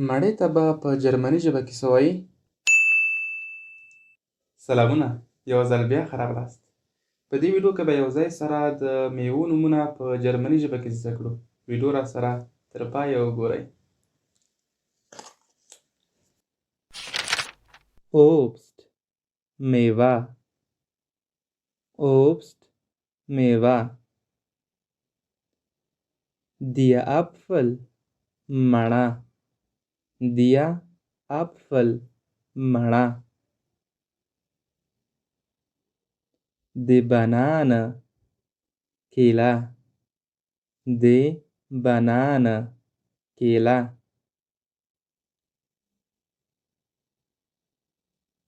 مړې ته به په جرمني ژبه کې څه وایي؟ سلامونه، یو ځل بیا ښه راغلاست. په دې ویډیو کې به یو ځای سره د میوو نومونه په جرمني ژبه کې زده کړو. ویډیو را سره تر پایه وګورئ. Obst, میوه. Obst, میوه. Der Apfel, مڼه. Der Apfel, مڼه. Die Banane, کیله. Die Banane, کیله.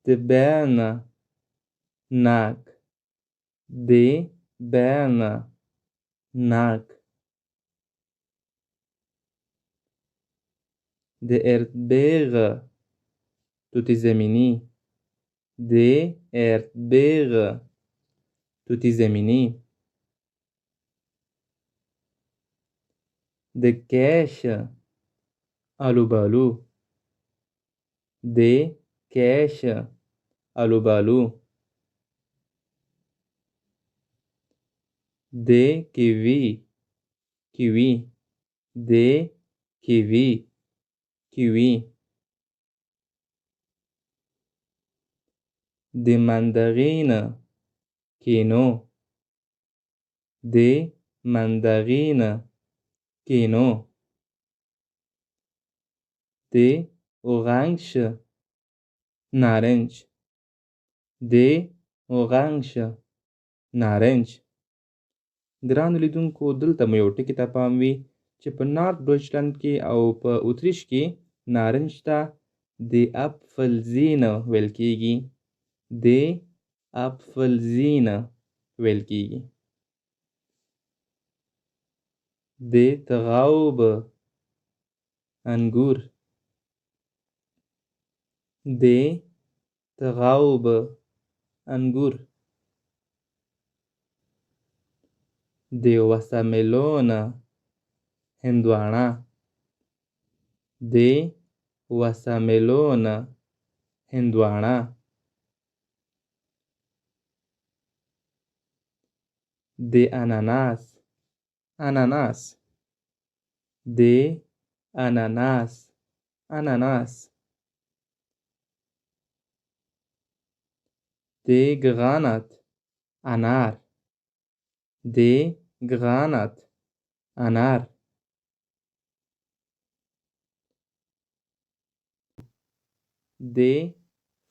Die Birne, ناک. Die Birne, ناک. Die Erdbeere, توت زمینی. Die Erdbeere, توت زمینی. Die Kirsche, آلوبالو. Die Kirsche, آلوبالو. Die Kiwi, کیوی. Die Kiwi, کیوی. Die Mandarine, کینو. Die Mandarine, کینو. Die Orange, نارنج. Die Orange, نارنج. ګرانو لیدونکو، دلته مو یو ټکي ته پام وي چې په نارت ډویچلند کې او په اتریش کې نارنج ته د اپفلزینه ویل کیږي. د اپفلزینه ویل کیږي. د تغاوبه انګور. د تغاوبه انګور. د وساملونه هندواڼه. د وساملونه هندواڼه. د اناناس اناناس. د اناناس اناناس. د گرانات انار. د گرانات انار. د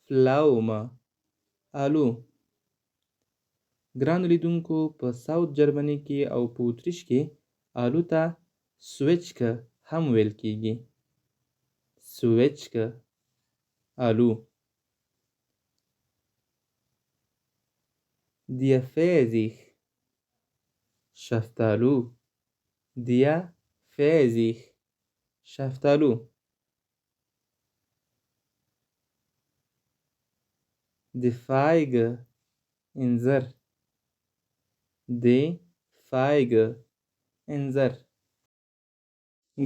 فلاومه آلو. ګرانو لیدونکو، په ساوت جرمني کې او په اتریش کې آلو ته سویچکه هم ویل کیږي. سویچکه آلو. Der Pfirsich, شفتالو. Der Pfirsich, شفتالو. Die Feige, انځر. Die Feige, انځر.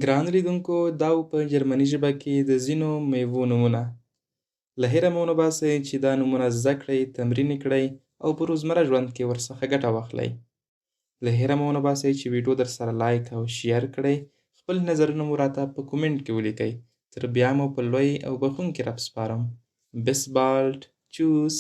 ګرانو لیدونکو، دا و په جرمني ژبه کې د ځینو میوو نومونه. له هیره مو ونه باسئ چې دا نومونه زده کړئ، تمرین یې کړئ او په روزمره ژوند کې ورڅخه ګټه واخلئ. له هیره مو ونه باسئ چې ویډیو در سره لایک او شیر کړئ. خپل نظرونه مو راته په کومنټ کې ولیکئ. تر بیا مو په لوی او بخښونکي رب سپارم. Bis bald. Tschüss.